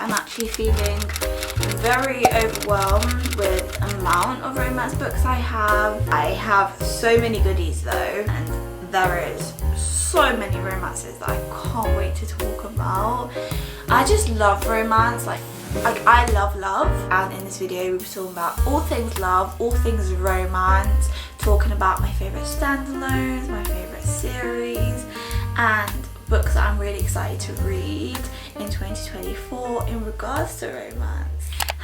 I'm actually feeling very overwhelmed with the amount of romance books I have. I have so many goodies though, and there is so many romances that I can't wait to talk about. I just love romance, like I love love, and in this video we'll be talking about all things love, all things romance, talking about my favourite standalones, my favourite series, and books that I'm really excited to read in 2024 in regards to romance.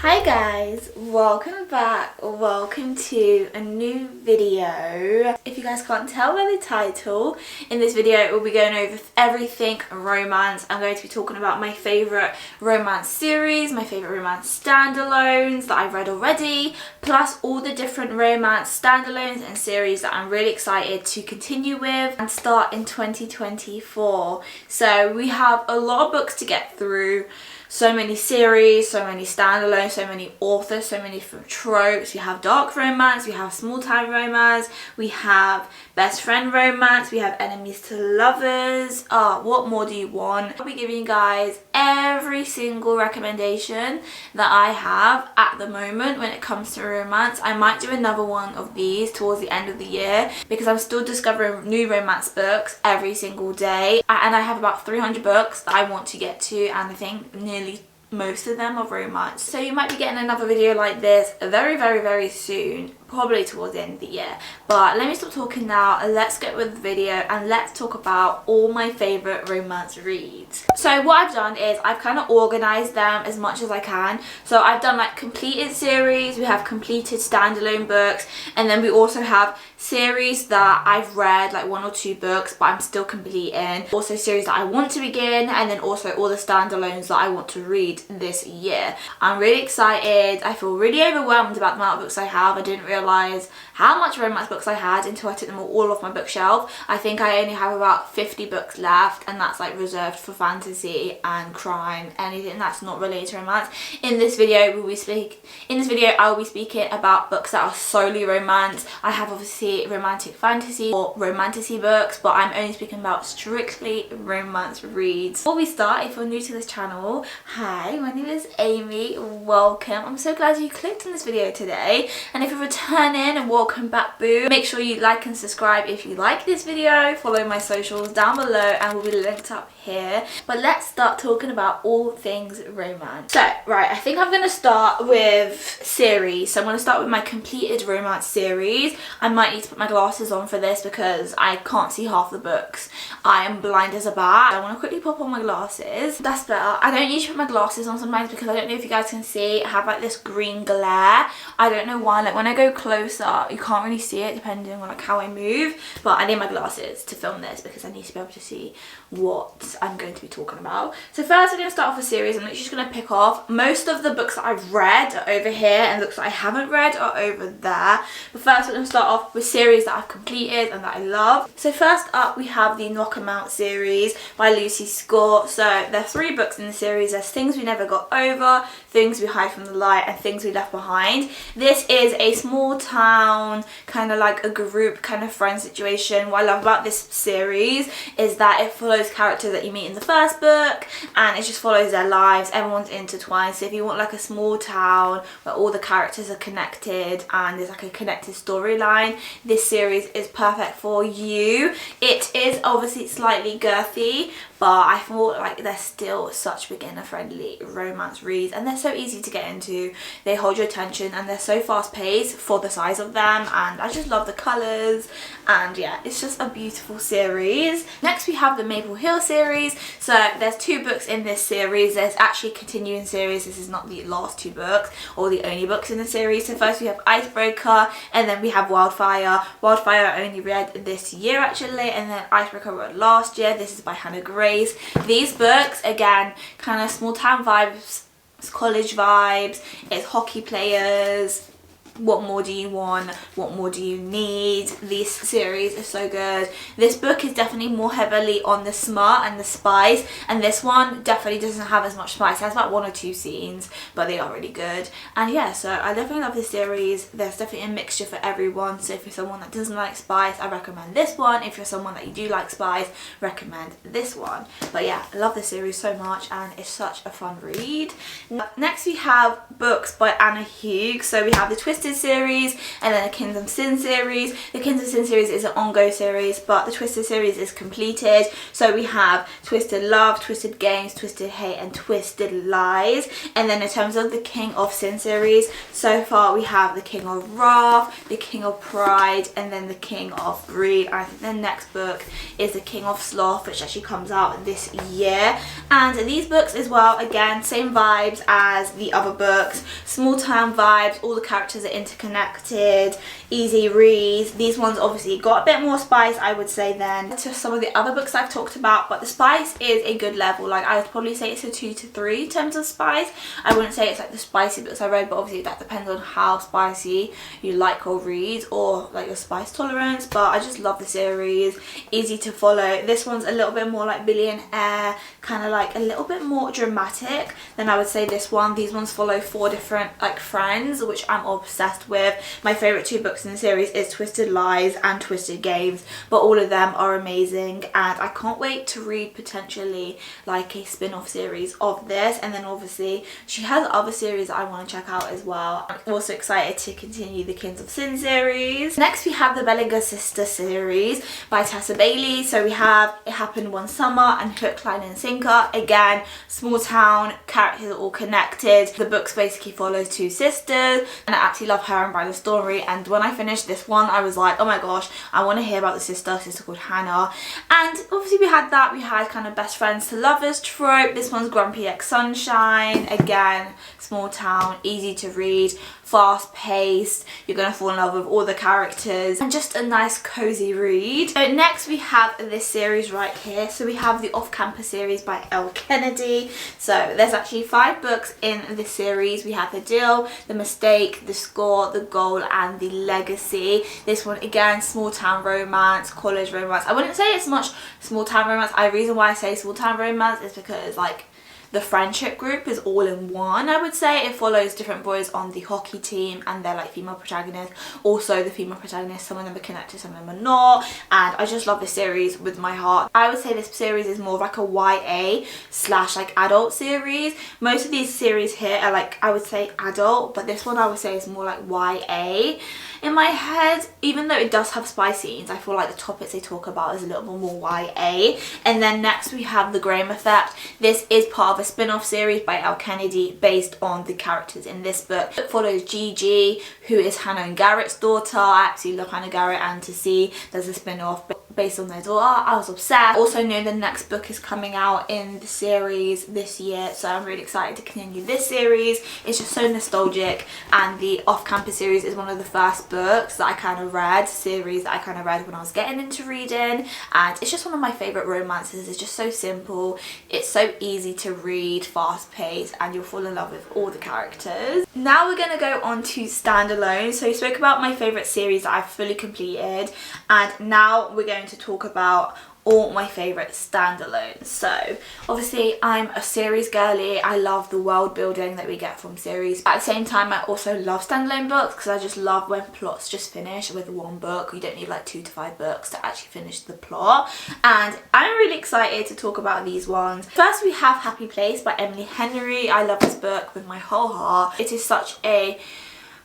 Hi guys, welcome back, welcome to a new video. If you guys can't tell by the title, in this video we'll be going over everything romance. I'm going to be talking about my favourite romance series, my favourite romance standalones that I've read already, plus all the different romance standalones and series that I'm really excited to continue with and start in 2024. So we have a lot of books to get through. So many series, so many standalones, so many authors, so many different tropes. We have dark romance, we have small town romance, we have best friend romance, we have enemies to lovers. What more do you want? I'll be giving you guys every single recommendation that I have at the moment when it comes to romance. I might do another one of these towards the end of the year because I'm still discovering new romance books every single day, and I have about 300 books that I want to get to, and I think nearly most of them are romance. So you might be getting another video like this very soon, probably towards the end of the year. But let me stop talking now and let's get with the video and let's talk about all my favourite romance reads. So what I've done is I've kind of organised them as much as I can. So I've done like completed series, we have completed standalone books, and then we also have series that I've read, like 1 or 2 books but I'm still completing. Also series that I want to begin, and then also all the standalones that I want to read this year. I'm really excited. I feel really overwhelmed about the amount of books I have. I didn't realise how much romance books I had until I took them all off my bookshelf. I think I only have about 50 books left, and that's like reserved for fantasy and crime, anything that's not related to romance. In this video I will be speaking about books that are solely romance. I have obviously romantic fantasy or romantasy books, but I'm only speaking about strictly romance reads. Before we start, if you're new to this channel, hi, my name is Amy, welcome. I'm so glad you clicked on this video today, and if you're returning, and welcome back boo. Make sure you like and subscribe if you like this video, follow my socials down below and will be linked up here. But let's start talking about all things romance. So right, I think I'm going to start with series. So I'm going to start with my completed romance series. I might need to put my glasses on for this because I can't see half the books. I am blind as a bat. I want to quickly pop on my glasses. That's better. I don't usually put my glasses on sometimes because I don't know if you guys can see, I have like this green glare. I don't know why, like when I go closer you can't really see it depending on like how I move, but I need my glasses to film this because I need to be able to see what I'm going to be talking about. So first I'm going to start off a series. I'm literally just going to pick off most of the books that I've read are over here and books that I haven't read are over there. But first we're going to start off with series that I've completed and that I love. So first up we have the Knock 'Em Out series by Lucy Scott. So there are 3 books in the series. There's Things We Never Got Over, Things We Hide From the Light, and Things We Left Behind. This is a small town, kind of like a group kind of friend situation. What I love about this series is that it follows characters that you meet in the first book, and it just follows their lives. Everyone's intertwined. So if you want like a small town where all the characters are connected and there's like a connected storyline, this series is perfect for you. It is obviously slightly girthy, but I thought like they're still such beginner friendly romance reads, and they're so easy to get into. They hold your attention and they're so fast paced for the size of them, and I just love the colours, and yeah, it's just a beautiful series. Next we have the Maple Hill series. So there's 2 books in this series. There's actually a continuing series. This is not the last 2 books or the only books in the series. So first we have Icebreaker, and then we have Wildfire. Wildfire I only read this year actually, and then Icebreaker I read last year. This is by Hannah Grace. These books, again, kind of small town vibes, it's college vibes, it's hockey players, what more do you want? What more do you need? This series is so good. This book is definitely more heavily on the smut and the spice, and this one definitely doesn't have as much spice. It has about 1 or 2 scenes, but they are really good. And yeah, so I definitely love this series. There's definitely a mixture for everyone. So if you're someone that doesn't like spice, I recommend this one. If you're someone that you do like spice, recommend this one. But yeah, I love this series so much, and it's such a fun read. Next we have books by Anna Hughes. So we have the Twisted series and then the Kingdom of Sin series. The Kingdom of Sin series is an ongoing series, but the Twisted series is completed. So we have Twisted Love, Twisted Games, Twisted Hate and Twisted Lies. And then in terms of the King of Sin series, so far we have the King of Wrath, the King of Pride, and then the King of Greed. I think the next book is the King of Sloth, which actually comes out this year. And these books as well, again, same vibes as the other books, small town vibes, all the characters are interconnected, easy reads. These ones obviously got a bit more spice, I would say, than to some of the other books I've talked about, but the spice is a good level. Like, I would probably say it's a 2 to 3 in terms of spice. I wouldn't say it's like the spicy books I read, but obviously that depends on how spicy you like or read, or like your spice tolerance. But I just love the series, easy to follow. This one's a little bit more like Billionaire, kind of like a little bit more dramatic than I would say this one. These ones follow 4 different like friends, which I'm obsessed with. My favorite 2 books in the series is Twisted Lies and Twisted Games, but all of them are amazing, and I can't wait to read potentially like a spin-off series of this. And then obviously she has other series that I want to check out as well. I'm also excited to continue the Kings of Sin series. Next we have the Bellinger Sister series by Tessa Bailey. So we have It Happened One Summer and Hook, Line and Sinker. Again, small town, characters are all connected. The books basically follow 2 sisters, and I absolutely love her and Bryla's story. And when I finished this one, I was like, oh my gosh, I want to hear about the sister called Hannah. And obviously we had kind of best friends to lovers trope. This one's Grumpy X Sunshine. Again, small town, easy to read, fast paced. You're gonna fall in love with all the characters, and just a nice cozy read. So next we have this series right here. So we have the Off Campus series by Elle Kennedy. So there's actually 5 books in this series. We have The Deal, The Mistake, The Score, The Goal and The Legacy. This one again, small town romance, college romance. I wouldn't say it's much small town romance. The reason why I say small town romance is because like the friendship group is all in one. I would say it follows different boys on the hockey team and they're like female protagonists. Also the female protagonists, some of them are connected, some of them are not, and I just love this series with my heart. I would say this series is more like a YA slash like adult series. Most of these series here are like, I would say adult, but this one I would say is more like YA. In my head, even though it does have spy scenes, I feel like the topics they talk about is a little bit more YA. And then next we have The Graham Effect. This is part of a spin-off series by Elle Kennedy based on the characters in this book. It follows Gigi, who is Hannah and Garrett's daughter. I absolutely love Hannah Garrett, and to see there's a spin-off based on their daughter, I was obsessed. Also know the next book is coming out in the series this year, so I'm really excited to continue this series. It's just so nostalgic, and the Off Campus series is one of the first books that I kind of read, series that I kind of read when I was getting into reading, and it's just one of my favourite romances. It's just so simple, it's so easy to read, fast paced, and you'll fall in love with all the characters. Now we're going to go on to Standalone. So we spoke about my favourite series that I've fully completed, and now we're going to talk about all my favourite standalones. So obviously I'm a series girly. I love the world building that we get from series. At the same time, I also love standalone books because I just love when plots just finish with one book. You don't need like 2 to 5 books to actually finish the plot, and I'm really excited to talk about these ones. First we have Happy Place by Emily Henry. I love this book with my whole heart. It is such a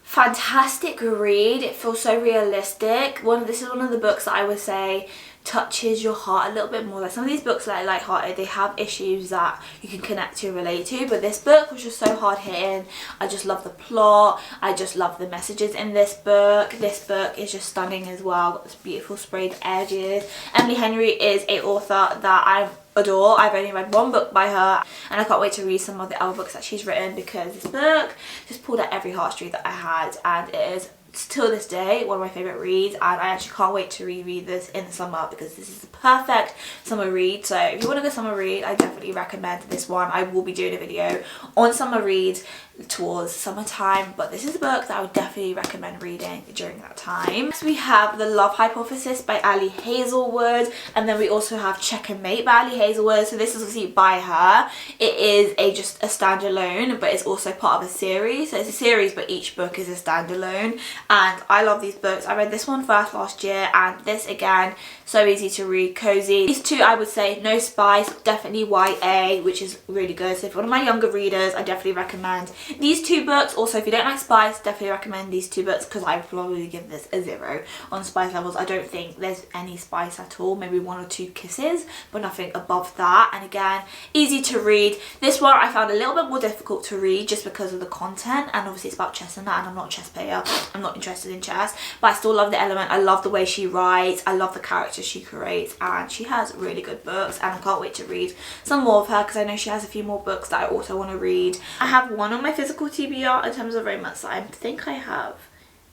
fantastic read. It feels so realistic. This is one of the books that I would say touches your heart a little bit more. Like some of these books that are light-hearted, they have issues that you can connect to and relate to, but this book was just so hard-hitting. I just love the plot, I just love the messages in this book. This book is just stunning as well, got this beautiful sprayed edges. Emily Henry is an author that I adore. I've only read 1 book by her, and I can't wait to read some of the other books that she's written, because this book just pulled at every heartstring that I had, and it is till this day one of my favourite reads, and I actually can't wait to reread this in the summer because this is the perfect summer read. So if you want to go summer read, I definitely recommend this one. I will be doing a video on summer reads towards summertime, but this is a book that I would definitely recommend reading during that time. Next we have The Love Hypothesis by Ali Hazelwood, and then we also have Check and Mate by Ali Hazelwood. So this is obviously by her. It is just a standalone, but it's also part of a series. So it's a series, but each book is a standalone, and I love these books. I read this one first last year, and this again, so easy to read, cozy. These two I would say no spice, definitely YA, which is really good. So if you're one of my younger readers, I definitely recommend these two books. Also, if you don't like spice, definitely recommend these two books, because I would probably give this a 0 on spice levels. I don't think there's any spice at all, maybe 1 or 2 kisses, but nothing above that. And again, easy to read. This one I found a little bit more difficult to read just because of the content, and obviously it's about chess and that, and I'm not a chess player, I'm not interested in chess, but I still love the element. I love the way she writes, I love the characters she creates, and she has really good books, and I can't wait to read some more of her, because I know she has a few more books that I also want to read. I have one on my physical TBR in terms of romance that I think I have.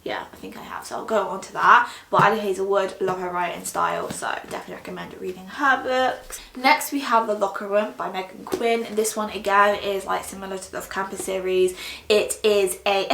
Yeah, I think I have, so I'll go on to that. But Ali Hazelwood, love her writing style, so definitely recommend reading her books. Next we have The Locker Room by Megan Quinn. This one again is like similar to the Off-Campus series. It's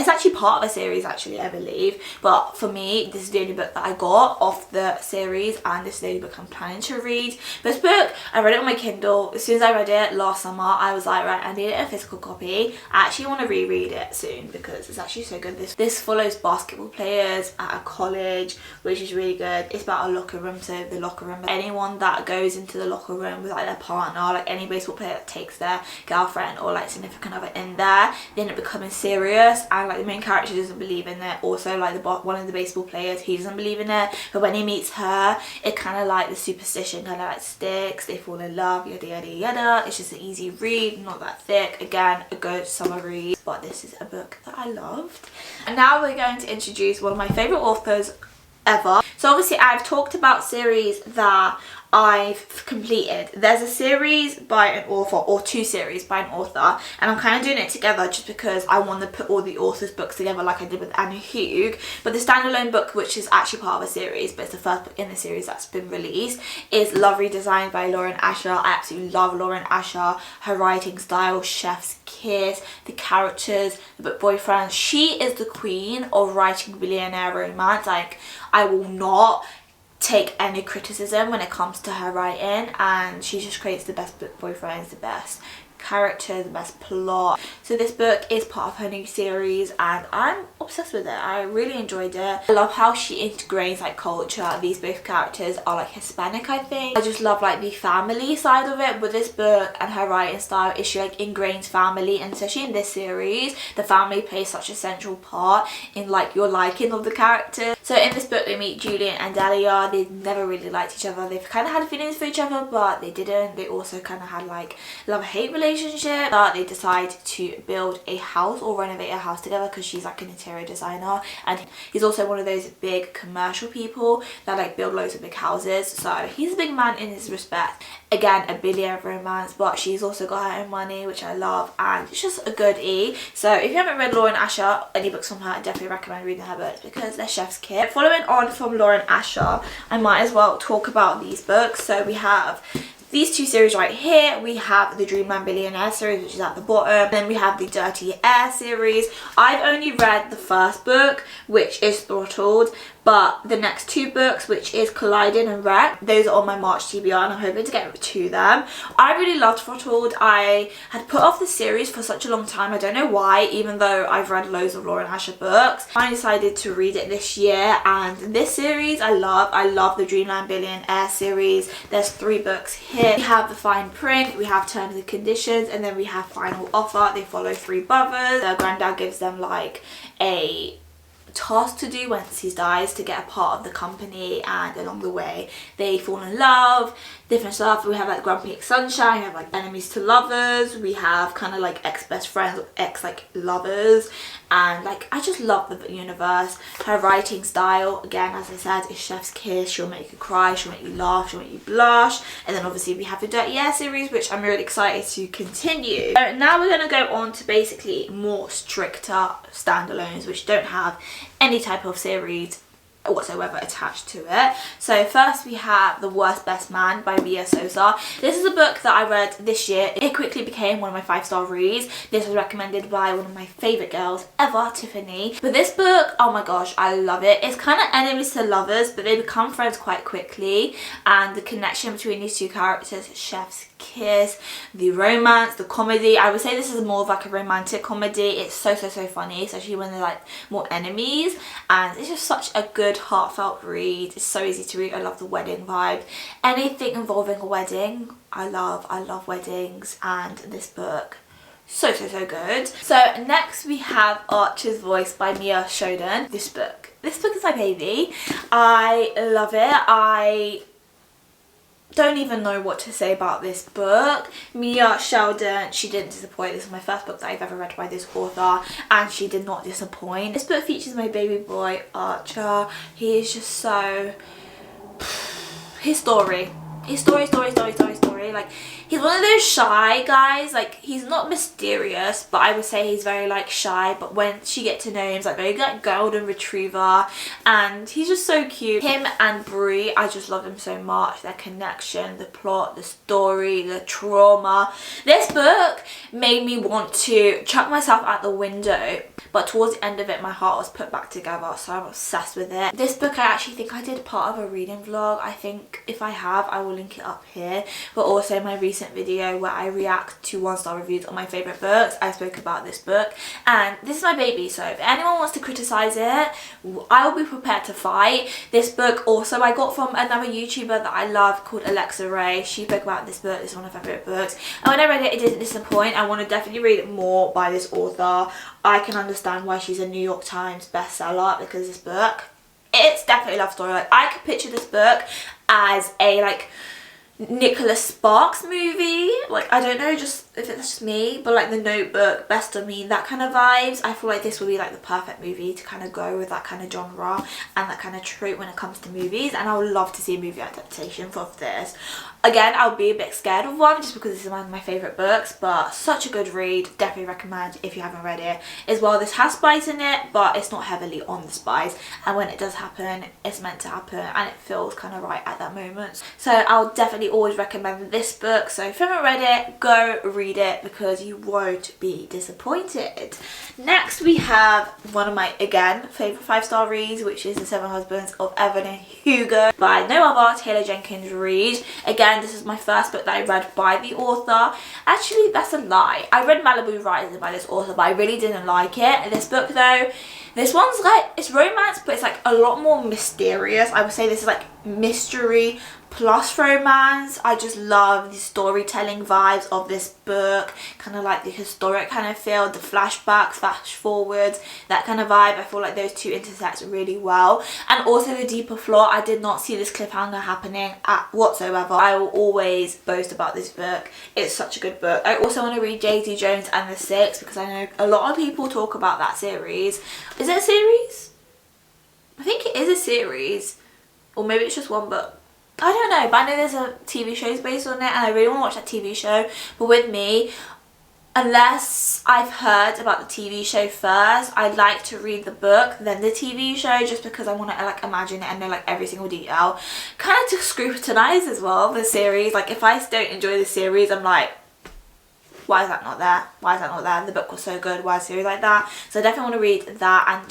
actually part of a series actually, I believe, but for me this is the only book that I got off the series, and this is the only book I'm planning to read. This book, I read it on my Kindle. As soon as I read it last summer, I was like, right, I need a physical copy. I actually want to reread it soon because it's actually so good. This follows basketball players at a college, which is really good. It's about a locker room, so the locker room, anyone that goes into the locker room with like their partner, like any baseball player that takes their girlfriend or like significant other in there, they end up becoming serious, and like the main character doesn't believe in it. Also like one of the baseball players, he doesn't believe in it, but when he meets her, it kind of like the superstition kind of like sticks, they fall in love, yada yada yada. It's just an easy read, not that thick. Again, a good summer read, but this is a book that I loved. And now we're going to introduce one of my favourite authors ever. So obviously I've talked about series that I've completed. There's a series by an author, or 2 series by an author, and I'm kind of doing it together just because I want to put all the authors' books together like I did with Anna Hugh. But the standalone book, which is actually part of a series, but it's the first book in the series that's been released, is Love Redesigned by Lauren Asher. I absolutely love Lauren Asher, her writing style, chef's kiss, the characters, the book boyfriend. She is the queen of writing billionaire romance. Like, I will not take any criticism when it comes to her writing, and she just creates the best book boyfriends, the best character, the best plot. So this book is part of her new series, and I'm obsessed with it. I really enjoyed it. I love how she integrates like culture. These both characters are like Hispanic, I think. I just love like the family side of it with this book, and her writing style is she like ingrains family, and especially in this series the family plays such a central part in like your liking of the characters. So in this book they meet Julian and Dahlia. They never really liked each other. They've kind of had feelings for each other, but they didn't. They also kind of had like love-hate relationship. But they decide to build a house or renovate a house together, because she's like an interior designer and he's also one of those big commercial people that like build loads of big houses. So he's a big man in his respect. Again, a billionaire romance, but she's also got her own money, which I love, and it's just a good E. So if you haven't read Lauren Asher, any books from her, I definitely recommend reading her books because they're chef's kiss. Following on from Lauren Asher, I might as well talk about these books. So we have these 2 series right here. We have the Dreamland Billionaire series, which is at the bottom. Then we have the Dirty Air series. I've only read the first book, which is Throttled, but the next 2 books, which is Colliding and Wreck, those are on my March TBR, and I'm hoping to get to them. I really loved Throttled. I had put off the series for such a long time. I don't know why, even though I've read loads of Lauren Asher books. I decided to read it this year, and this series I love. I love the Dreamland Billionaire series. There's 3 books here. We have The Fine Print, we have Terms and Conditions, and then we have Final Offer. They follow 3 brothers. Their granddad gives them like a task to do once he dies to get a part of the company, and along the way they fall in love, different stuff. We have like Grumpy Ex Sunshine, we have like Enemies to Lovers, we have kind of like ex-best friends or ex-like-lovers, and like I just love the universe. Her writing style, again, as I said, is chef's kiss. She'll make you cry, she'll make you laugh, she'll make you blush. And then obviously we have the Dirty Air series, which I'm really excited to continue. So now we're going to go on to basically more stricter standalones, which don't have any type of series whatsoever attached to it. So first we have The Worst Best Man by Mia Sosa. This is a book that I read this year. It quickly became one of my 5-star reads. This was recommended by one of my favourite girls ever, Tiffany. But this book, oh my gosh, I love it. It's kind of enemies to lovers, but they become friends quite quickly, and the connection between these two characters, chef's kiss, the romance, the comedy. I would say this is more of like a romantic comedy. It's so funny, especially when they're like more enemies, and it's just such a good heartfelt read. It's so easy to read. I love the wedding vibe. Anything involving a wedding, I love weddings, and this book, so good. So next we have Archer's Voice by Mia Shoden. This book is my baby. I love it. I don't even know what to say about this book. Mia Sheldon, she didn't disappoint. This is my first book that I've ever read by this author, and she did not disappoint. This book features my baby boy Archer. He is just so... his story, like, he's one of those shy guys. Like, he's not mysterious, but I would say he's very like shy, but once you get to know him, he's like very like golden retriever, and he's just so cute. Him and Brie, I just love them so much. Their connection, the plot, the story, the trauma. This book made me want to chuck myself out the window, but towards the end of it my heart was put back together, so I'm obsessed with it. This book, I actually think I did part of a reading vlog. I think if I have, I will link it up here, but also my recent video where I react to 1-star reviews on my favourite books, I spoke about this book, and this is my baby, so if anyone wants to criticise it, I will be prepared to fight. This book also I got from another YouTuber that I love called Alexa Ray. She spoke about this book. This is one of my favourite books, and when I read it, it didn't disappoint. I want to definitely read more by this author. I can understand why she's a New York Times bestseller, because this book, it's definitely a love story. Like, I could picture this book as a like Nicholas Sparks movie. Like, I don't know, just if it's just me, but like The Notebook, Best of Me, that kind of vibes. I feel like this would be like the perfect movie to kind of go with that kind of genre and that kind of trope when it comes to movies, and I would love to see a movie adaptation of this. Again, I'll be a bit scared of one just because this is one of my favourite books, but such a good read. Definitely recommend if you haven't read it. As well, this has spice in it, but it's not heavily on the spice, and when it does happen, it's meant to happen, and it feels kind of right at that moment. So I'll definitely always recommend this book. So if you haven't read it, go read it, because you won't be disappointed. Next we have one of my, again, favourite 5-star reads, which is The 7 Husbands of Evelyn Hugo by no other Taylor Jenkins Reid. Again, this is my first book that I read by the author. Actually, that's a lie. I read Malibu Rising by this author, but I really didn't like it. This book though, this one's like, it's romance, but it's like a lot more mysterious. I would say this is like mystery plus romance. I just love the storytelling vibes of this book, kind of like the historic kind of feel, the flashbacks, flash forwards, that kind of vibe. I feel like those two intersect really well, and also the deeper plot. I did not see this cliffhanger happening at whatsoever. I will always boast about this book. It's such a good book. I also want to read Daisy Jones and the Six, because I know a lot of people talk about that series. Is it a series? I think it is a series, or maybe it's just one book. I don't know, but I know there's a TV show based on it, and I really want to watch that TV show. But with me, unless I've heard about the TV show first, I'd like to read the book, then the TV show, just because I want to like imagine it and know like every single detail. Kind of to scrutinize as well the series. Like, if I don't enjoy the series, I'm like, why is that not there? Why is that not there? The book was so good. Why is a series like that? So I definitely want to read that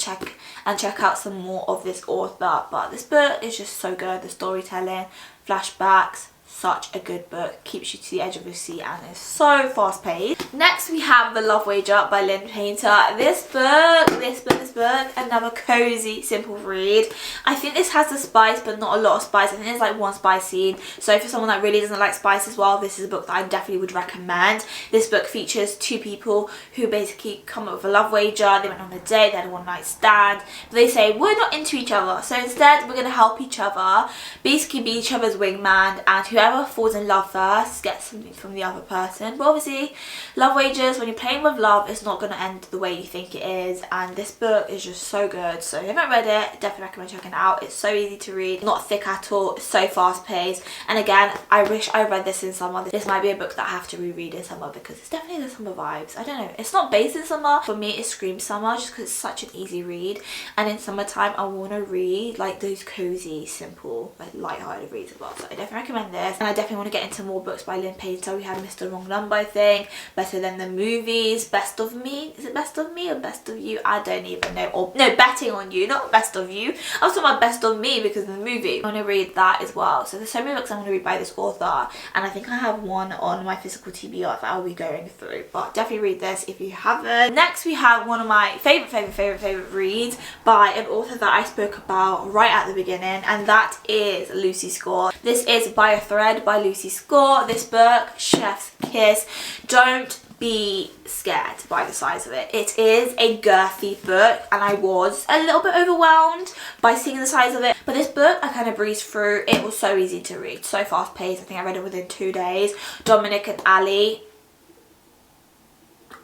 and check out some more of this author. But this book is just so good. The storytelling, flashbacks, such a good book. Keeps you to the edge of your seat, and is so fast paced. Next we have The Love Wager by Lynn Painter. This book, another cozy, simple read. I think this has the spice, but not a lot of spice. I think there's like one spice scene. So for someone that really doesn't like spice as well, this is a book that I definitely would recommend. This book features two people who basically come up with a love wager. They went on a date, they had a one-night stand, but they say, we're not into each other, so instead we're going to help each other, basically be each other's wingman, and whoever falls in love first gets something from the other person. But obviously, love wages, when you're playing with love, it's not going to end the way you think it is, and this book is just so good. So if you haven't read it, definitely recommend checking it out. It's so easy to read, not thick at all, it's so fast paced, and again, I wish I read this in summer. This might be a book that I have to reread in summer because it's definitely the summer vibes. I don't know, it's not based in summer. For me, it screams summer just because it's such an easy read, and in summertime I want to read like those cozy, simple, like light-hearted reads as well. So I definitely recommend this, and I definitely want to get into more books by Lynn Page. So we have Mr. Wrong Number, I think, Better Than the Movies, Best of Me. Is it Best of Me or Best of You? I don't even know. Or no, Betting on You, not Best of You. I was talking about Best of Me because of the movie. I want to read that as well. So there's so many books I want to read by this author, and I think I have one on my physical TBR that I'll be going through. But definitely read this if you haven't. Next we have one of my favorite reads by an author that I spoke about right at the beginning, and that is Lucy Score. This is By a Thread by Lucy Score. This book, Chef's Kiss. Don't be scared by the size of it. It is a girthy book, and I was a little bit overwhelmed by seeing the size of it, but this book I kind of breezed through. It was so easy to read, so fast paced. I think I read it within 2 days. Dominic and Ali,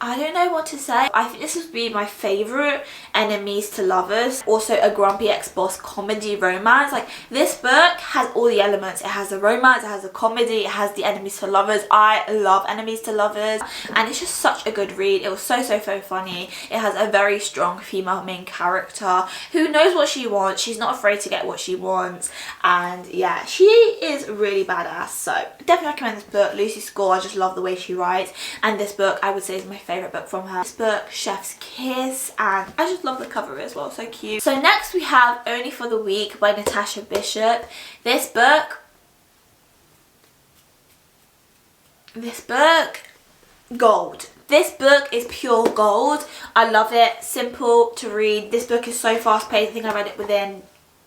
I don't know what to say. I think this would be my favourite enemies to lovers. Also a grumpy ex-boss comedy romance. Like, this book has all the elements. It has the romance, it has the comedy, it has the enemies to lovers. I love enemies to lovers, and it's just such a good read. It was so funny. It has a very strong female main character who knows what she wants. She's not afraid to get what she wants, and yeah, she is really badass. So definitely recommend this book, Lucy Score. I just love the way she writes, and this book I would say is my favourite book from her. This book, Chef's Kiss, and I just love the cover as well, so cute. So next we have Only for the Week by Natasha Bishop. This book, gold. This book is pure gold. I love it. Simple to read. This book is so fast paced. I think I read it within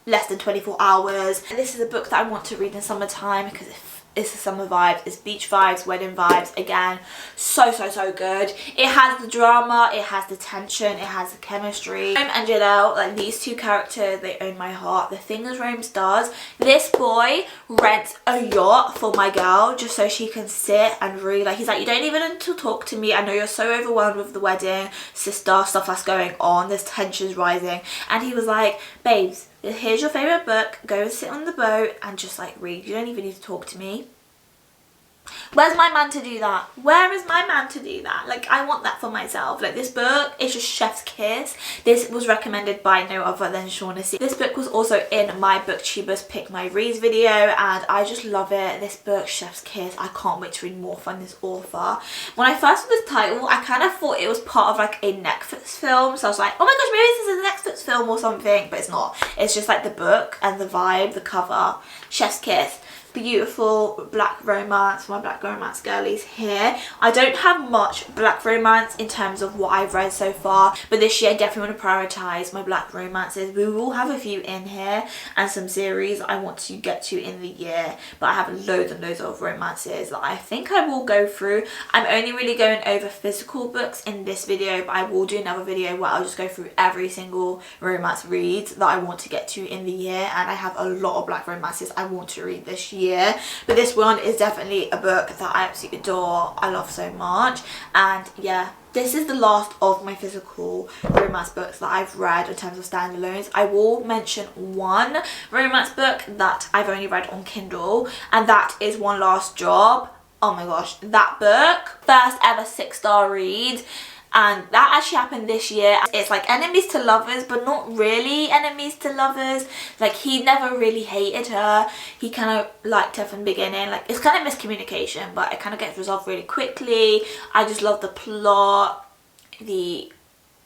less than 24 hours. And this is a book that I want to read in summertime because it's the summer vibes, it's beach vibes, wedding vibes. Again, so good. It has the drama, it has the tension, it has the chemistry. Rome and Janelle, like these two characters, they own my heart. The things Rome does, this boy rents a yacht for my girl just so she can sit and read. Like, he's like, you don't even need to talk to me. I know you're so overwhelmed with the wedding, sister, stuff that's going on, there's tensions rising. And he was like, babes, here's your favourite book, go and sit on the boat and just like read. You don't even need to talk to me. Where's my man to do that? Where is my man to do that? Like, I want that for myself. Like, this book is just Chef's Kiss. This was recommended by no other than Shaughnessy. This book was also in my booktubers pick my reads video, and I just love it. This book, Chef's Kiss, I can't wait to read more from this author. When I first saw this title, I kind of thought it was part of like a Netflix film, so I was like, oh my gosh, maybe this is a Netflix film or something, but it's not. It's just like the book and the vibe, the cover. Chef's Kiss. Beautiful black romance. My black romance girlies here. I don't have much black romance in terms of what I've read so far, but this year I definitely want to prioritise my black romances. We will have a few in here and some series I want to get to in the year, but I have loads and loads of romances that I think I will go through. I'm only really going over physical books in this video, but I will do another video where I'll just go through every single romance read that I want to get to in the year, and I have a lot of black romances I want to read this year. But this one is definitely a book that I absolutely adore. I love so much, and yeah, this is the last of my physical romance books that I've read in terms of standalones. I will mention one romance book that I've only read on Kindle, and that is One Last Job. Oh my gosh, that book, first ever 6-star read. And that actually happened this year. It's like enemies to lovers, but not really enemies to lovers. Like, he never really hated her. He kind of liked her from the beginning. Like, it's kind of miscommunication, but it kind of gets resolved really quickly. I just love the plot, the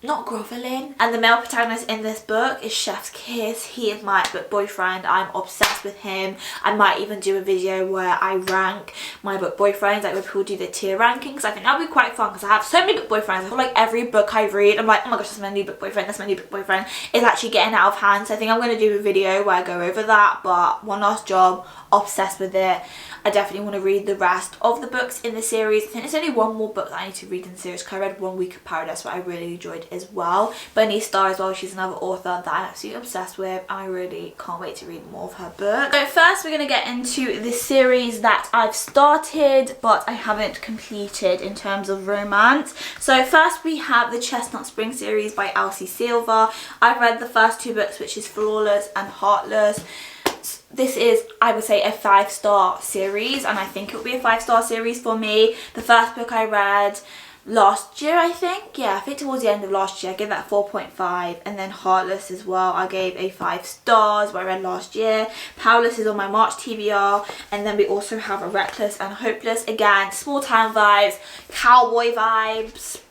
not groveling. And the male protagonist in this book is Chef's Kiss. He is my book boyfriend. I'm obsessed with him. I might even do a video where I rank my book boyfriends, like where people do the tier rankings. I think that'll be quite fun because I have so many book boyfriends. I feel like every book I read, I'm like, oh my gosh, that's my new book boyfriend, that's my new book boyfriend. It's actually getting out of hand. So I think I'm going to do a video where I go over that. But One Last Job, obsessed with it. I definitely want to read the rest of the books in the series. I think there's only one more book that I need to read in the series because I read 1 Week of Paradise, but I really enjoyed as well. Bunny Star as well, she's another author that I'm absolutely obsessed with. I really can't wait to read more of her book. So first we're going to get into the series that I've started but I haven't completed in terms of romance. So first we have the Chestnut Spring series by Elsie Silver. I've read the first 2 books, which is Flawless and Heartless. This is, I would say, a 5-star series, and I think it will be a 5-star series for me. The first book I read last year, I think. Yeah, I think towards the end of last year I gave that 4.5, and then Heartless as well I gave a 5 stars, what I read last year. Powerless is on my March TBR, and then we also have a Reckless and Hopeless. Again, small town vibes, cowboy vibes.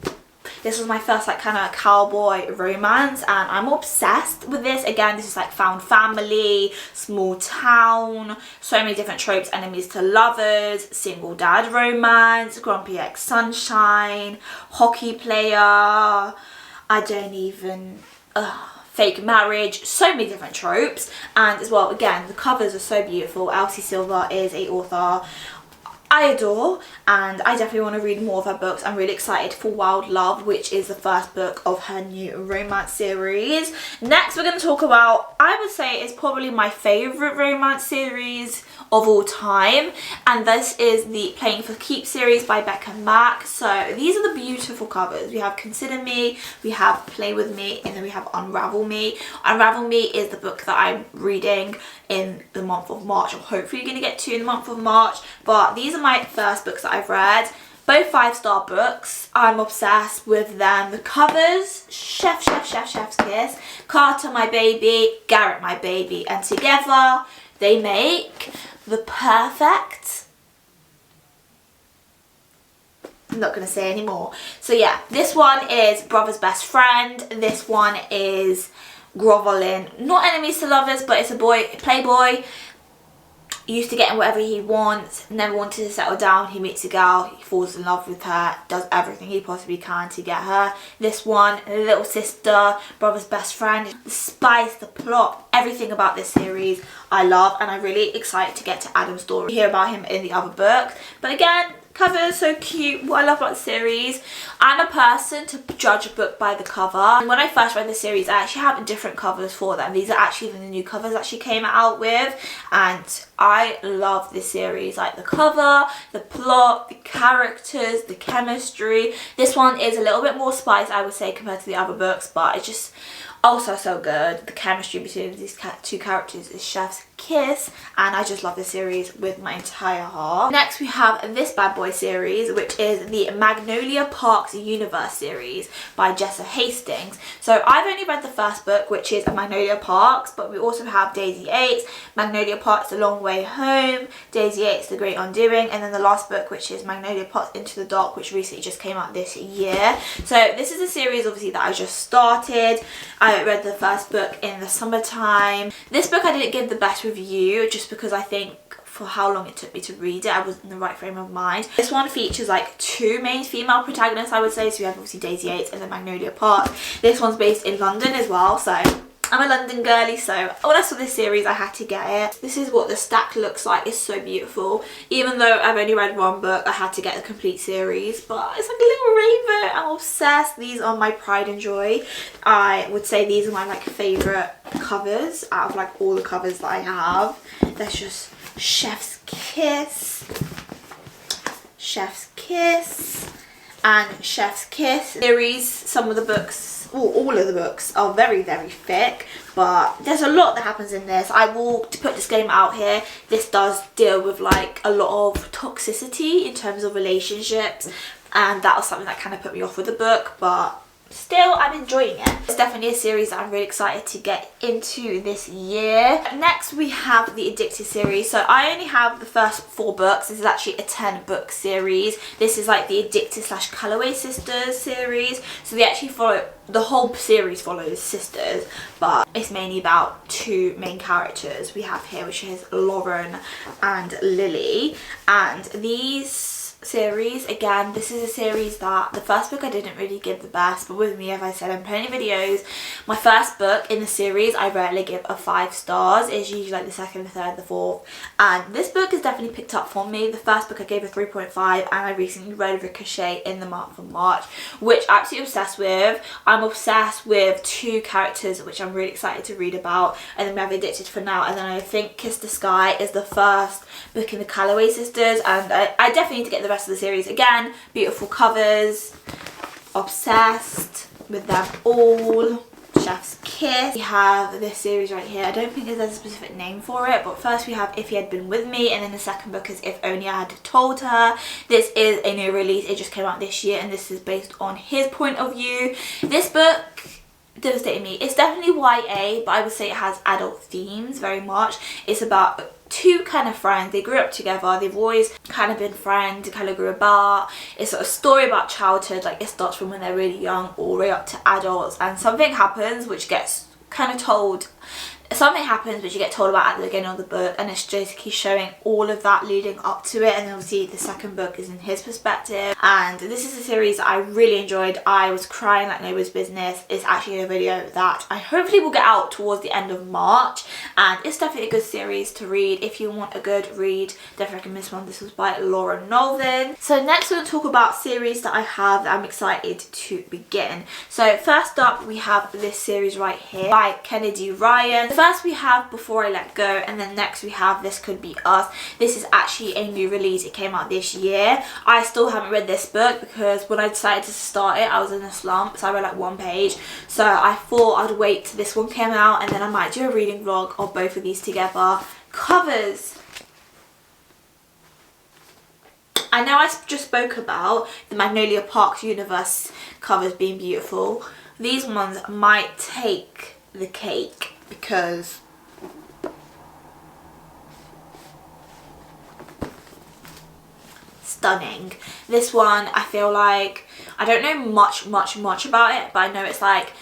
This was my first like kind of cowboy romance, and I'm obsessed with this. Again, this is like found family, small town, so many different tropes, enemies to lovers, single dad romance, grumpy ex sunshine, hockey player, I don't even, fake marriage, so many different tropes. And as well, again, the covers are so beautiful. Elsie Silver is a author I adore, and I definitely want to read more of her books. I'm really excited for Wild Love, which is the first book of her new romance series. Next we're going to talk about, I would say is probably my favourite romance series of all time, and this is the Playing for Keeps series by Becca Mack. So these are the beautiful covers. We have Consider Me, we have Play With Me, and then we have Unravel Me. Unravel Me is the book that I'm reading in the month of March. I'm hopefully going to get to in the month of March, but these are my first books that I've read. Both 5-star books. I'm obsessed with them. The covers, chef's kiss. Carter, my baby, Garrett, my baby, and together they make the perfect, I'm not going to say any more. So yeah, this one is Brother's Best Friend. This one is Groveling. Not enemies to lovers, but it's a boy, playboy, used to getting whatever he wants, never wanted to settle down. He meets a girl, he falls in love with her, does everything he possibly can to get her. This one, little sister, brother's best friend. The spice, the plot, everything about this series I love, and I'm really excited to get to Adam's story, hear about him in the other book. But again, cover so cute. What I love about the series, I'm a person to judge a book by the cover. And when I first read the series, I actually have different covers for them. These are actually the new covers that she came out with, and I love this series. Like the cover, the plot, the characters, the chemistry. This one is a little bit more spice, I would say, compared to the other books, but it's just also so good. The chemistry between these 2 characters is chef's kiss, and I just love this series with my entire heart. Next we have this bad boy series, which is the Magnolia Parks Universe series by Jessa Hastings. So I've only read the first book, which is Magnolia Parks, but we also have Daisy 8, Magnolia Parks The Long Way Home, Daisy 8's The Great Undoing, and then the last book, which is Magnolia Parks Into the Dark, which recently just came out this year. So this is a series obviously that I just started. I read the first book in the summertime. This book I didn't give the best review just because I think for how long it took me to read it, I wasn't in the right frame of mind. This one features like 2 main female protagonists, I would say. So we have obviously Daisy 8 and then Magnolia Park. This one's based in London as well, so I'm a London girly, so when I saw this series I had to get it. This is what the stack looks like. It's so beautiful. Even though I've only read 1 book, I had to get the complete series, but it's like a little rainbow. I'm obsessed. These are my pride and joy. I would say these are my like favourite covers out of like all the covers that I have. There's just Chef's Kiss, Chef's Kiss, and Chef's Kiss series. Some of the books, well, all of the books are very thick, but there's a lot that happens in this. I will put disclaimer out here, this does deal with like a lot of toxicity in terms of relationships, and that was something that kind of put me off with the book, but still I'm enjoying it. It's definitely a series that I'm really excited to get into this year. Next we have the Addicted series. So I only have the first 4 books. This is actually a 10-book series. This is like the Addicted / Calloway Sisters series. So they actually follow, the whole series follows sisters, but it's mainly about 2 main characters we have here, which is Lauren and Lily. And these series. Again, this is a series that the first book I didn't really give the best, but with me, as I said in plenty of videos, my first book in the series I rarely give a 5 stars. It's usually like the second, the third, the fourth, and this book has definitely picked up for me. The first book I gave a 3.5, and I recently read Ricochet in the month of March, which I'm absolutely obsessed with. I'm obsessed with 2 characters which I'm really excited to read about, and then we have Addicted for now, and then I think Kiss the Sky is the first book in the Calloway sisters, and I definitely need to get the rest of the series. Again, beautiful covers, obsessed with them all. Chef's Kiss. We have this series right here. I don't think there's a specific name for it, but first we have If He Had Been With Me, and then the second book is If Only I Had Told Her. This is a new release. It just came out this year, and this is based on his point of view. This book devastated me. It's definitely YA, but I would say it has adult themes very much. It's about 2 kind of friends. They grew up together. They've always kind of been friends. They kind of grew apart. It's a story about childhood. Like, it starts from when they're really young all the way up to adults, and something happens which gets kind of told. Something happens which you get told about at the beginning of the book, and it's basically showing all of that leading up to it, and then obviously the second book is in his perspective. And this is a series that I really enjoyed. I was crying like nobody's business. It's actually a video that I hopefully will get out towards the end of March, and it's definitely a good series to read if you want a good read. Definitely recommend this one. This was by Laura Northern. So next we're going to talk about series that I have that I'm excited to begin. So first up we have this series right here by Kennedy Ryan. First we have Before I Let Go, and then next we have This Could Be Us. This is actually a new release. It came out this year. I still haven't read this book because when I decided to start it I was in a slump, so I read like 1 page. So I thought I'd wait till this one came out, and then I might do a reading vlog of both of these together. Covers. I know I just spoke about the Magnolia Parks universe covers being beautiful. These ones might take the cake because stunning. This one, I feel like, I don't know much about it, but I know it's like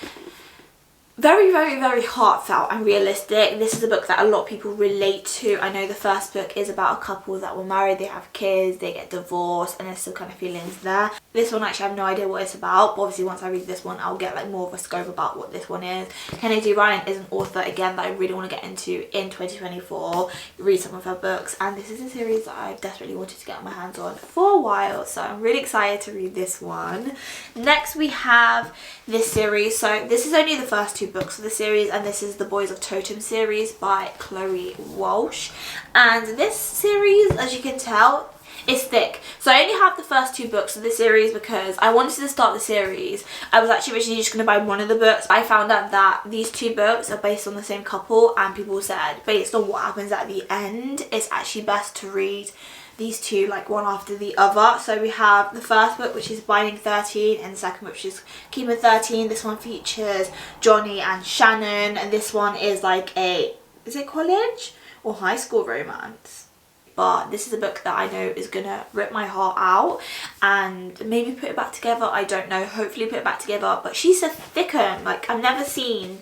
very heartfelt and realistic. This is a book that a lot of people relate to. I know the first book is about a couple that were married, they have kids, they get divorced, and there's still kind of feelings there. This one actually I have no idea what it's about, but obviously once I read this one I'll get like more of a scope about what this one is. Kennedy Ryan is an author again that I really want to get into in 2024, read some of her books, and this is a series that I desperately wanted to get my hands on for a while, so I'm really excited to read this one. Next we have this series. So this is only the first 2 books of the series, and this is the Boys of Totem series by Chloe Walsh, and this series, as you can tell, is thick. So I only have the first 2 books of this series because I wanted to start the series. I was actually originally just going to buy one of the books. I found out that these 2 books are based on the same couple, and people said based on what happens at the end it's actually best to read these 2 like one after the other. So we have the first book, which is Binding 13, and the second book, which is Keeper 13. This one features Johnny and Shannon, and this one is like a, is it college or high school romance? But this is a book that I know is gonna rip my heart out and maybe put it back together. I don't know, hopefully put it back together. But she's a thick one. Like, I've never seen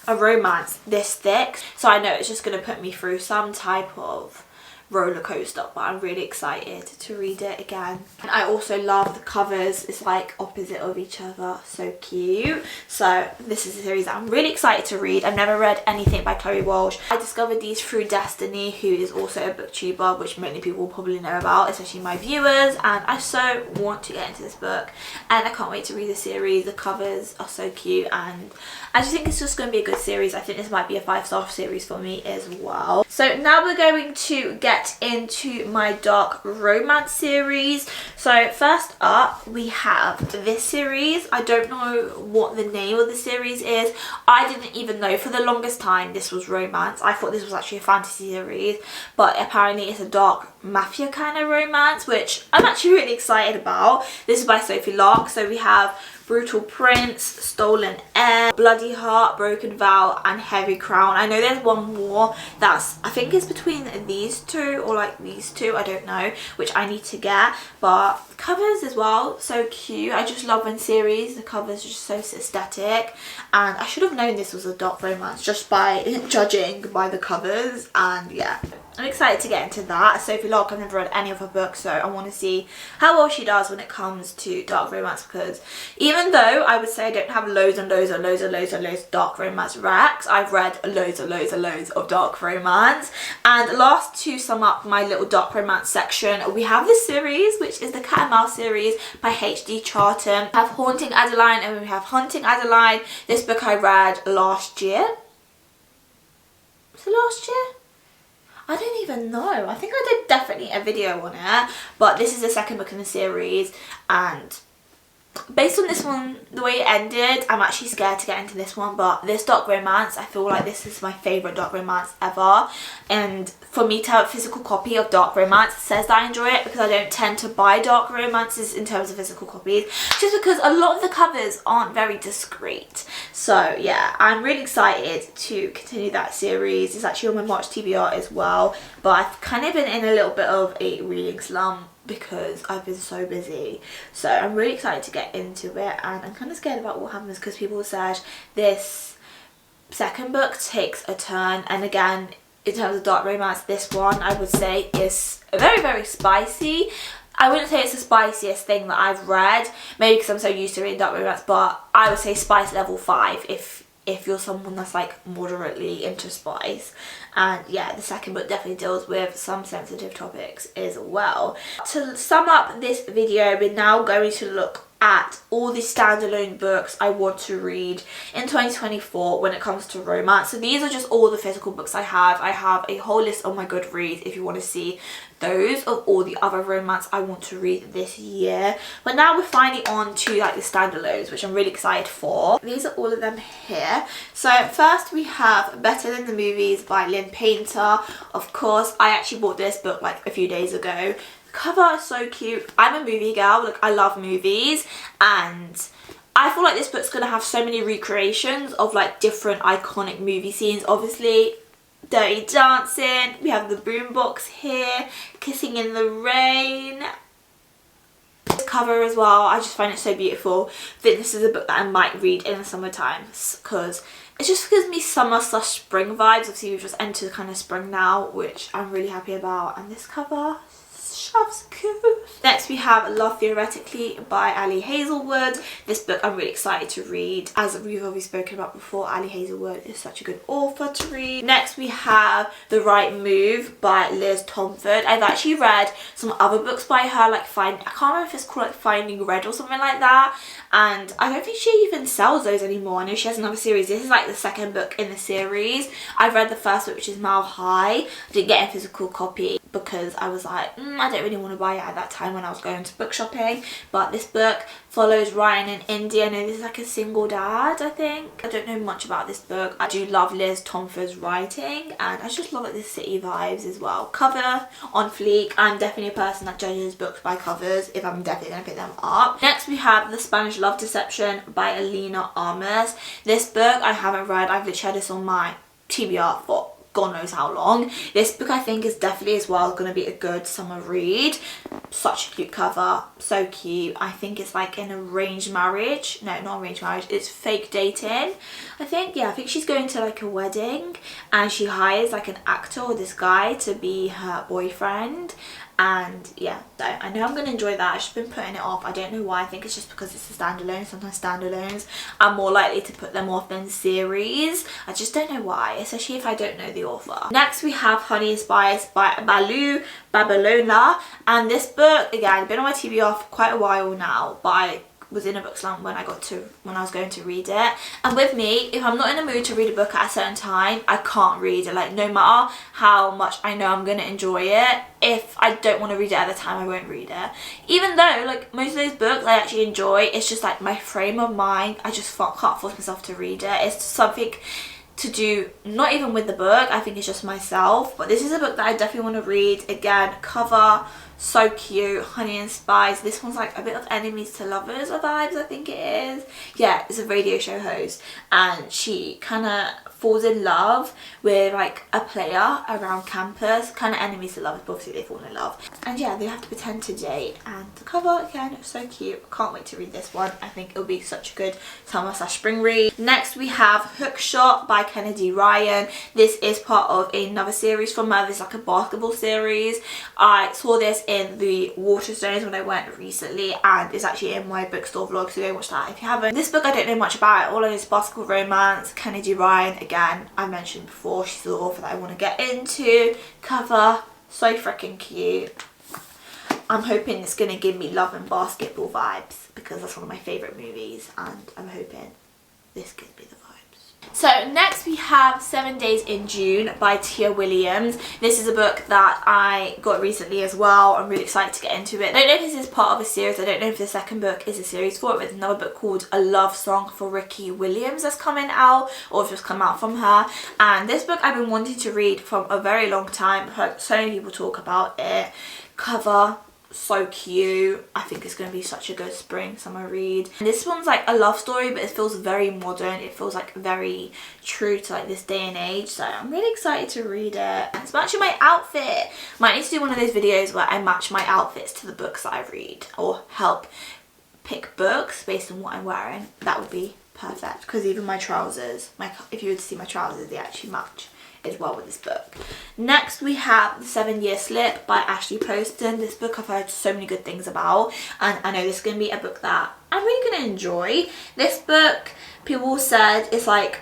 a romance this thick, so I know it's just gonna put me through some type of roller coaster, but I'm really excited to read it again. And I also love the covers. It's like opposite of each other, so cute. So this is a series that I'm really excited to read. I've never read anything by Chloe Walsh. I discovered these through Destiny, who is also a booktuber, which many people will probably know about, especially my viewers, and I so want to get into this book, and I can't wait to read the series. The covers are so cute, and I just think it's just going to be a good series. I think this might be a 5-star series for me as well. So now we're going to get into my dark romance series. So first up we have this series. I don't know what the name of the series is. I didn't even know for the longest time this was romance. I thought this was actually a fantasy series, but apparently it's a dark mafia kind of romance, which I'm actually really excited about. This is by Sophie Lark. So we have Brutal Prince, Stolen Heir, Hair, Bloody Heart, Broken Vow, and Heavy Crown. I know there's one more that's, I think it's between these two or like these two, I don't know, which I need to get. But covers as well, so cute. I just love when series, the covers are just so aesthetic, and I should have known this was a dark romance just by judging by the covers. And yeah, I'm excited to get into that. Sophie Locke, I've never read any of her books, so I want to see how well she does when it comes to dark romance, because even though I would say I don't have loads and loads and loads and loads and loads of dark romance racks, I've read loads and loads and loads of dark romance. And last, to sum up my little dark romance section, we have this series, which is the Cat and Mouse series by H.D. Charlton. We have Haunting Adeline and we have Hunting Adeline. This book I read last year. Was it last year? I don't even know. I think I did definitely a video on it, but this is the second book in the series, and based on this one, the way it ended, I'm actually scared to get into this one. But this dark romance, I feel like this is my favourite dark romance ever, and for me to have a physical copy of dark romance says that I enjoy it, because I don't tend to buy dark romances in terms of physical copies, just because a lot of the covers aren't very discreet. So yeah, I'm really excited to continue that series. It's actually on my March TBR as well, but I've kind of been in a little bit of a reading slump because I've been so busy. So I'm really excited to get into it, and I'm kind of scared about what happens because people said this second book takes a turn. And again, in terms of dark romance, this one I would say is very, very spicy. I wouldn't say it's the spiciest thing that I've read, maybe because I'm so used to reading dark romance, but I would say spice level 5 if you're someone that's like moderately into spice. And yeah, the second book definitely deals with some sensitive topics as well. To sum up this video, we're now going to look at all the standalone books I want to read in 2024 when it comes to romance. So these are just all the physical books I have. I have a whole list on my Goodreads if you want to see those of all the other romance I want to read this year. But now we're finally on to like the standalones, which I'm really excited for. These are all of them here. So first we have Better Than the Movies by Lynn Painter. Of course, I actually bought this book like a few days ago. The cover is so cute. I'm a movie girl, like I love movies, and I feel like this book's gonna have so many recreations of like different iconic movie scenes. Obviously, Dirty Dancing, we have the boombox here, Kissing in the Rain. This cover as well, I just find it so beautiful. I think this is a book that I might read in the summertime, because it just gives me summer/spring vibes. Obviously we've just entered kind of spring now, which I'm really happy about. And this cover, chef's kiss. Next we have Love Theoretically by Ali Hazelwood. This book I'm really excited to read. As we've already spoken about before, Ali Hazelwood is such a good author to read. Next we have The Right Move by Liz Tomford. I've actually read some other books by her, like I can't remember if it's called like Finding Red or something like that, and I don't think she even sells those anymore. I know she has another series. This is like the second book in the series. I've read the first book, which is Mile High. I didn't get a physical copy because I was like, I don't really want to buy it at that time when I was going to book shopping. But this book follows Ryan and Indy. I know this is like a single dad, I think. I don't know much about this book. I do love Liz Tomford's writing, and I just love like the city vibes as well. Cover on fleek. I'm definitely a person that judges books by covers if I'm definitely going to pick them up. Next we have The Spanish Love Deception by Alina Armas. This book I haven't read. I've literally had this on my TBR for God knows how long. This book I think is definitely as well going to be a good summer read. Such a cute cover, so cute. I think it's like an arranged marriage. No, not arranged marriage, it's fake dating. I think, yeah, I think she's going to like a wedding and she hires like an actor or this guy to be her boyfriend. And yeah, so I know I'm going to enjoy that. I've just been putting it off. I don't know why. I think it's just because it's a standalone. Sometimes standalones I'm more likely to put them off than series. I just don't know why, especially if I don't know the author. Next we have Honey and Spice by Balu Babalona. And this book, again, been on my TBR for quite a while now, but I was in a book slump when I was going to read it. And with me, if I'm not in the mood to read a book at a certain time, I can't read it. Like, no matter how much I know I'm gonna enjoy it, if I don't want to read it at the time, I won't read it. Even though like most of those books I actually enjoy, it's just like my frame of mind, I just can't force myself to read it. It's something to do, not even with the book, I think it's just myself, but this is a book that I definitely want to read. Again, cover, so cute, Honey and Spice. This one's like a bit of enemies to lovers vibes, I think it is. Yeah, it's a radio show host and she kind of falls in love with like a player around campus, kind of enemies to lovers, but obviously they fall in love, and yeah, they have to pretend to date. And the cover, again, it's so cute. Can't wait to read this one. I think it'll be such a good summer/spring read. Next we have Hookshot by Kennedy Ryan. This is part of another series from her. This is like a basketball series. I saw this in the Waterstones when I went recently, and it's actually in my bookstore vlog, so go watch that if you haven't. This book I don't know much about. All I know is basketball romance. Kennedy Ryan, again, I mentioned before, she's the author that I want to get into. Cover, so freaking cute. I'm hoping it's going to give me love and basketball vibes because that's one of my favourite movies, and I'm hoping this gives me the vibes. So next we have 7 Days in June by Tia Williams. This is a book that I got recently as well. I'm really excited to get into it. I don't know if this is part of a series. I don't know if the second book is a series for it. With another book called A Love Song for Ricky Williams that's coming out, or just come out from her. And this book I've been wanting to read for a very long time. I've heard so many people talk about it. Cover, so cute. I think it's going to be such a good spring summer read. And this one's like a love story, but it feels very modern. It feels like very true to like this day and age, so I'm really excited to read it. It's matching my outfit. Might need to do one of those videos where I match my outfits to the books that I read, or help pick books based on what I'm wearing. That would be perfect, because even my trousers, if you were to see my trousers, they actually match as well with this book. Next we have The 7-Year Slip by Ashley Poston. This book I've heard so many good things about, and I know this is going to be a book that I'm really going to enjoy. This book, people said, is like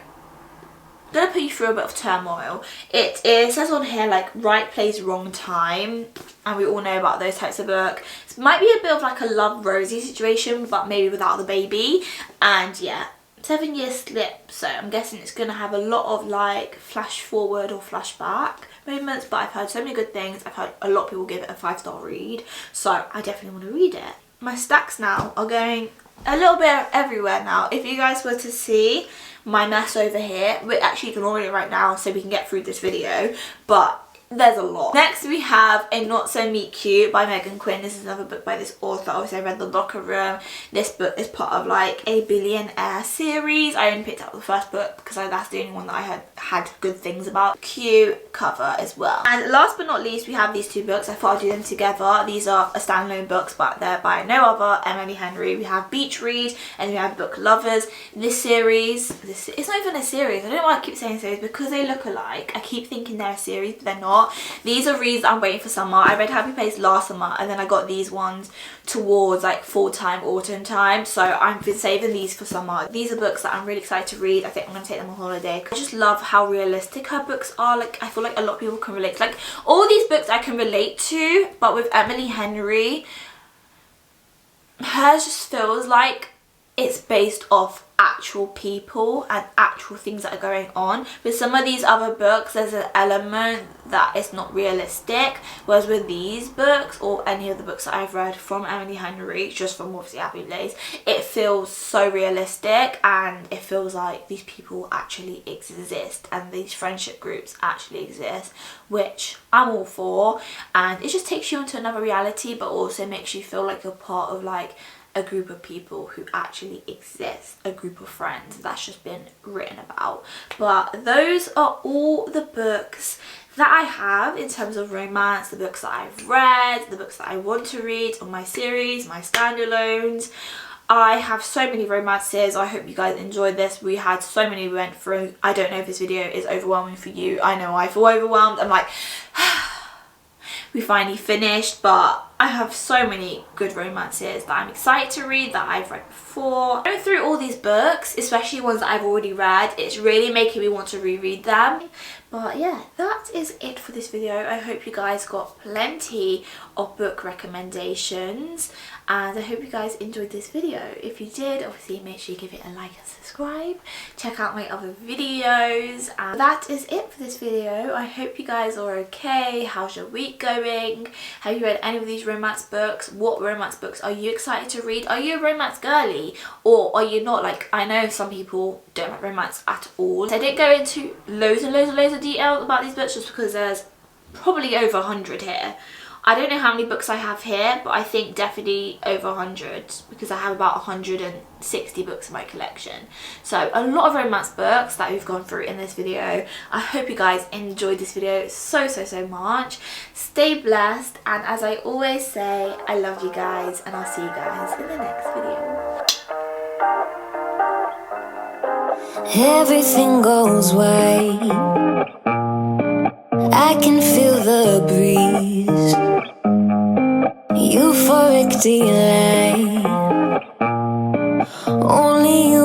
going to put you through a bit of turmoil. It says on here like right place, wrong time, and we all know about those types of books. It might be a bit of like a Love Rosie situation, but maybe without the baby. And yeah, 7-Year Slip, so I'm guessing it's going to have a lot of like flash forward or flashback moments, but I've heard so many good things. I've heard a lot of people give it a 5-star read, so I definitely want to read it. My stacks now are going a little bit everywhere now. If you guys were to see my mess over here, we're actually ignoring it right now so we can get through this video, but there's a lot. Next we have A Not So Meet Cute by Megan Quinn. This is another book by this author. Obviously I read The Locker Room. This book is part of like a Billionaire series. I only picked up the first book because that's the only one that I had good things about. Cute cover as well. And last but not least, we have these two books. I thought I'd do them together. These are standalone books, but they're by no other, Emily Henry. We have Beach Read and we have Book Lovers. This series, it's not even a series. I don't know why I keep saying series, because they look alike. I keep thinking they're a series, but they're not. These are reads I'm waiting for summer. I read Happy Place last summer, and then I got these ones towards like fall time, autumn time, so I've been saving these for summer. These are books that I'm really excited to read. I think I'm going to take them on holiday. I just love how realistic her books are. Like, I feel like a lot of people can relate. Like, all these books I can relate to, but with Emily Henry, hers just feels like it's based off actual people and actual things that are going on. With some of these other books, there's an element that is not realistic, whereas with these books, or any of the books that I've read from Emily Henry, just from obviously Happy Place, it feels so realistic, and it feels like these people actually exist and these friendship groups actually exist, which I'm all for. And it just takes you into another reality, but also makes you feel like you're part of like a group of people who actually exist, a group of friends that's just been written about. But those are all the books that I have in terms of romance, the books that I've read, the books that I want to read on my series, my standalones. I have so many romances. I hope you guys enjoyed this. We had so many we went through. I don't know if this video is overwhelming for you. I know I feel overwhelmed. I'm like we finally finished, but I have so many good romances that I'm excited to read that I've read before. Going through all these books, especially ones that I've already read, it's really making me want to reread them. But yeah, that is it for this video. I hope you guys got plenty of book recommendations, and I hope you guys enjoyed this video. If you did, obviously make sure you give it a like and subscribe. Check out my other videos, and that is it for this video. I hope you guys are okay. How's your week going? Have you read any of these romance books. What romance books are you excited to read? Are you a romance girly, or are you not? Like, I know some people don't like romance at all. So I didn't go into loads and loads and loads of detail about these books just because there's probably over 100 here. I don't know how many books I have here, but I think definitely over 100 because I have about 160 books in my collection. So a lot of romance books that we've gone through in this video. I hope you guys enjoyed this video so much. Stay blessed, and as I always say, I love you guys, and I'll see you guys in the next video. Everything goes right. I can feel the breeze. Euphoric delight. Only you